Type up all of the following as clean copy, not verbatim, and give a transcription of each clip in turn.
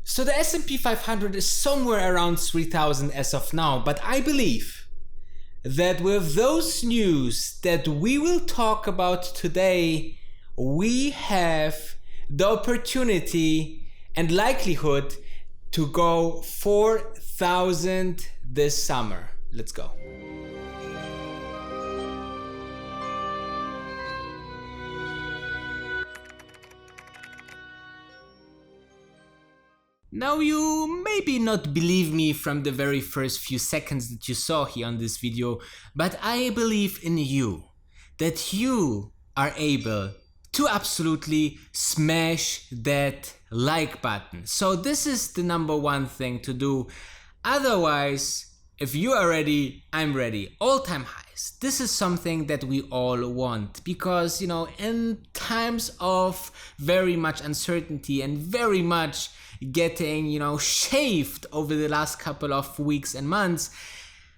So the S&P 500 is somewhere around 3,000 as of now, but I believe that with those news that we will talk about today, we have the opportunity and likelihood to go 4,000 this summer. Let's go. Now you maybe not believe me from the very first few seconds that you saw here on this video, but I believe in you, that you are able to absolutely smash that like button. So this is the number one thing to do. Otherwise, if you are ready, I'm ready. All-time highs. This is something that we all want because, you know, in times of very much uncertainty and very much getting, you know, shaved over the last couple of weeks and months,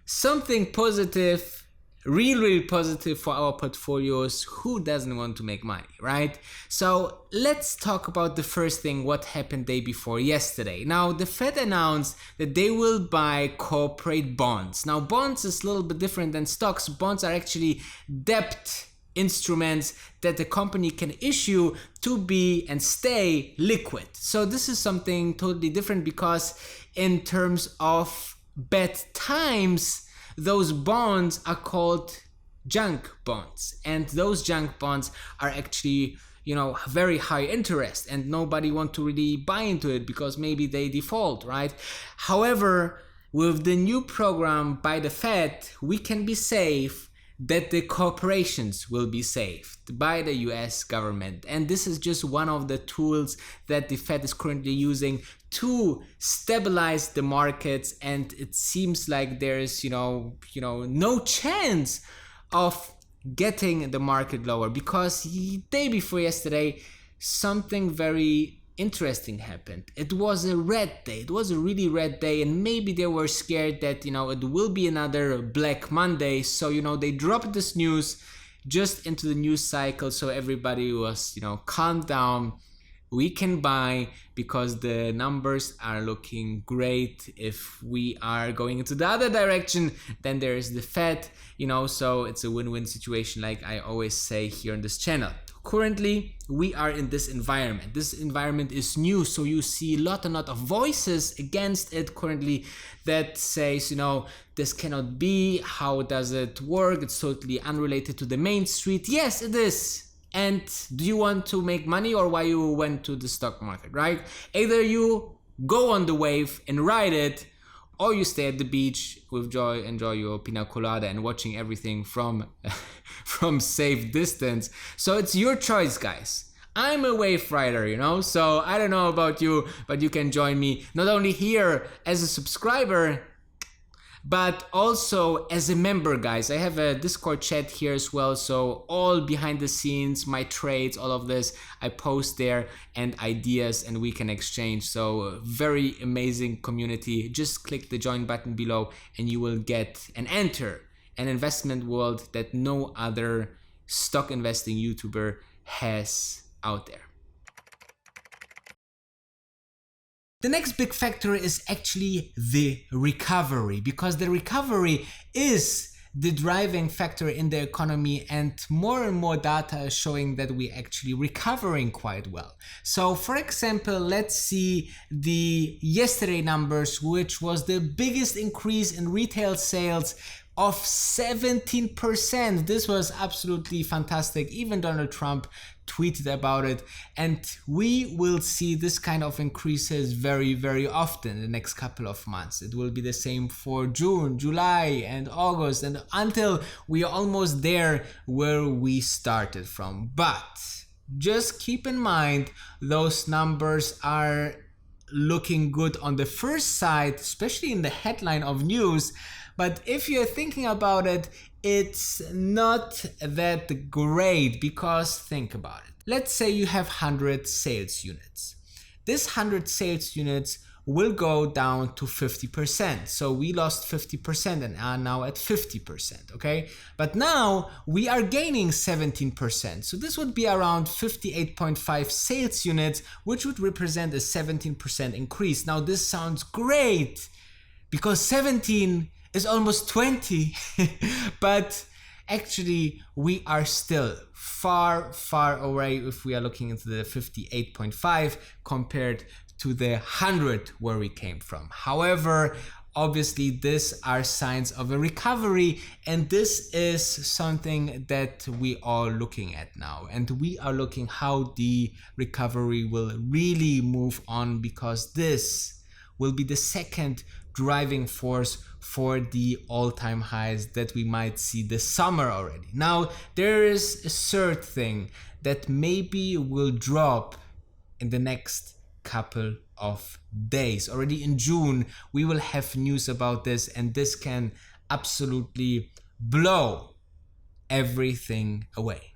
something positive, really positive for our portfolios. Who doesn't want to make money, right? So let's talk about the first thing, what happened day before yesterday. Now the Fed announced that they will buy corporate bonds. Now bonds is a little bit different than stocks. Bonds are actually debt instruments that the company can issue to be and stay liquid. So this is something totally different because in terms of bad times, those bonds are called junk bonds, and those junk bonds are actually, you know, very high interest and nobody want to really buy into it because maybe they default, right? However, with the new program by the Fed, we can be safe that the corporations will be saved by the US government. And this is just one of the tools that the Fed is currently using to stabilize the markets. And it seems like there's, no chance of getting the market lower, because the day before yesterday, something very interesting happened. It was a red day. It was a really red day, and maybe they were scared that, it will be another Black Monday. So, they dropped this news just into the news cycle. So everybody was, calm down. We can buy because the numbers are looking great. If we are going into the other direction, then there is the Fed, so it's a win-win situation, like I always say here on this channel. Currently, we are in this environment. This environment is new, so you see a lot of voices against it currently that says, this cannot be. How does it work? It's totally unrelated to the main street. Yes, it is. And do you want to make money, or why you went to the stock market, right? Either you go on the wave and ride it, or you stay at the beach with joy, enjoy your pina colada and watching everything from safe distance. So it's your choice, guys. I'm a wave rider, so I don't know about you, but you can join me not only here as a subscriber, but also as a member, guys. I have a Discord chat here as well, so all behind the scenes, my trades, all of this, I post there, and ideas, and we can exchange. So very amazing community. Just click the join button below and you will get and enter an investment world that no other stock investing YouTuber has out there. The next big factor is actually the recovery, because the recovery is the driving factor in the economy, and more data is showing that we're actually recovering quite well. So for example, let's see the yesterday numbers, which was the biggest increase in retail sales of 17%. This was absolutely fantastic. Even Donald Trump tweeted about it, and we will see this kind of increases very often in the next couple of months. It will be the same for June, July and August, and until we are almost there where we started from. But just keep in mind, those numbers are looking good on the first side, especially in the headline of news. But if you're thinking about it, it's not that great, because think about it. Let's say you have 100 sales units this 100 sales units will go down to 50%. So we lost 50% and are now at 50%, okay? But now we are gaining 17%. So this would be around 58.5 sales units, which would represent a 17% increase. Now this sounds great because 17 is almost 20, but actually we are still far away if we are looking into the 58.5 compared to the 100 where we came from. However, obviously these are signs of a recovery, and this is something that we are looking at now, and we are looking how the recovery will really move on, because this will be the second driving force for the all-time highs that we might see this summer already. Now there is a third thing that maybe will drop in the next couple of days. Already in June we will have news about this, and this can absolutely blow everything away.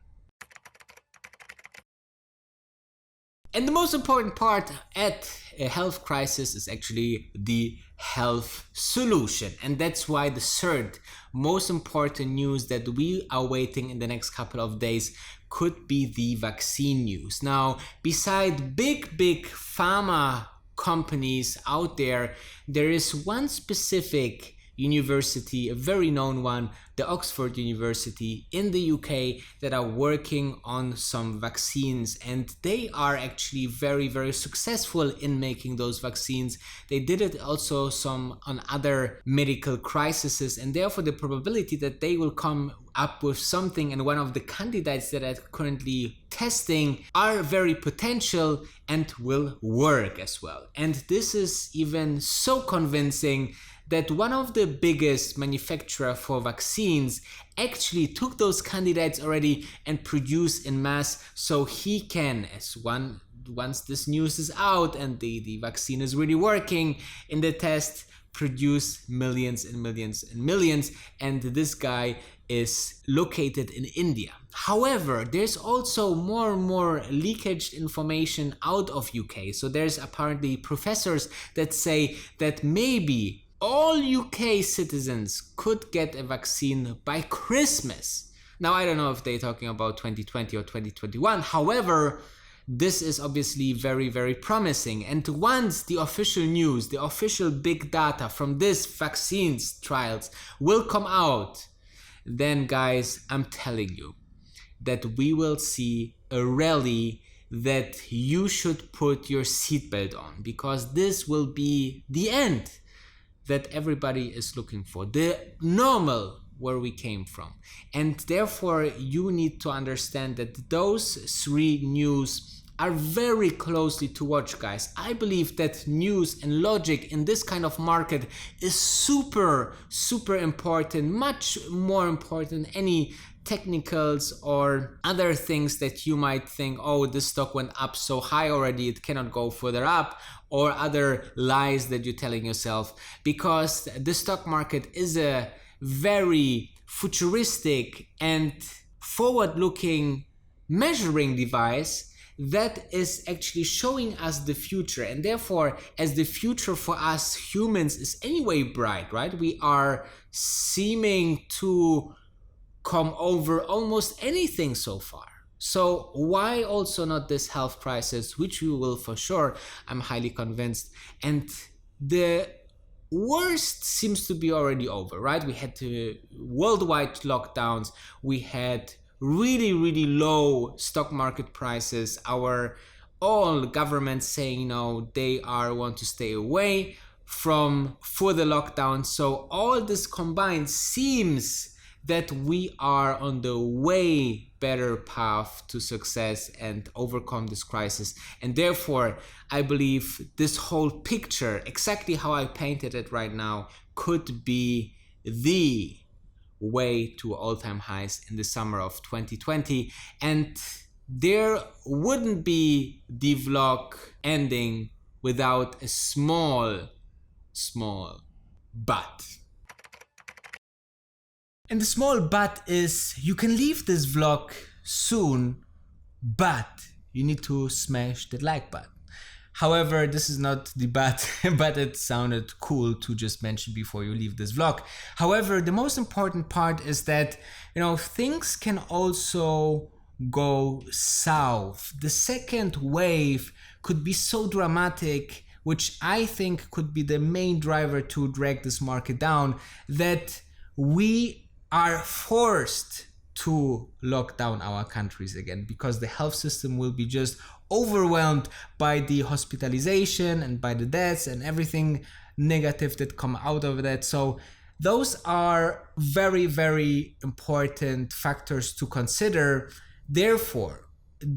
And the most important part at a health crisis is actually the health solution. And that's why the third most important news that we are waiting in the next couple of days could be the vaccine news. Now, beside big pharma companies out there, there is one specific university, a very known one, the Oxford University in the UK, that are working on some vaccines, and they are actually very successful in making those vaccines. They did it also some on other medical crises, and therefore the probability that they will come up with something, and one of the candidates that are currently testing are very potential and will work as well. And this is even so convincing that one of the biggest manufacturer for vaccines actually took those candidates already and produced in mass, so he can, once this news is out and the vaccine is really working in the test, produce millions and millions. And this guy is located in India. However, there's also more and more leakage information out of UK. So there's apparently professors that say that maybe all UK citizens could get a vaccine by Christmas. Now, I don't know if they're talking about 2020 or 2021. However, this is obviously very promising. And once the official news, the official big data from this vaccines trials will come out, then guys, I'm telling you that we will see a rally that you should put your seatbelt on, because this will be the end that everybody is looking for, the normal where we came from. And therefore you need to understand that those three news are very closely to watch, guys. I believe that news and logic in this kind of market is super important, much more important than any technicals or other things that you might think, oh, this stock went up so high already, it cannot go further up, or other lies that you're telling yourself, because the stock market is a very futuristic and forward-looking measuring device that is actually showing us the future. And therefore, as the future for us humans is anyway bright, right? We are seeming to come over almost anything so far. So why also not this health crisis, which we will for sure, I'm highly convinced. And the worst seems to be already over, right? We had worldwide lockdowns, we had really low stock market prices, our all governments saying no, they want to stay away from further lockdown. So all this combined seems that we are on the way better path to success and overcome this crisis. And therefore, I believe this whole picture, exactly how I painted it right now, could be the way to all-time highs in the summer of 2020. And there wouldn't be the vlog ending without a small but. And the small but is, you can leave this vlog soon, but you need to smash the like button. However, this is not the but, but it sounded cool to just mention before you leave this vlog. However, the most important part is that, things can also go south. The second wave could be so dramatic, which I think could be the main driver to drag this market down, that we are forced to lock down our countries again, because the health system will be just overwhelmed by the hospitalization and by the deaths and everything negative that come out of that. So those are very, very important factors to consider. Therefore,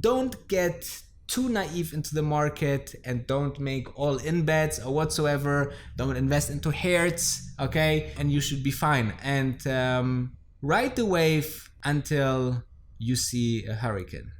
don't get too naive into the market and don't make all-in bets or whatsoever. Don't invest into hertz, okay? And you should be fine. And ride the wave until you see a hurricane.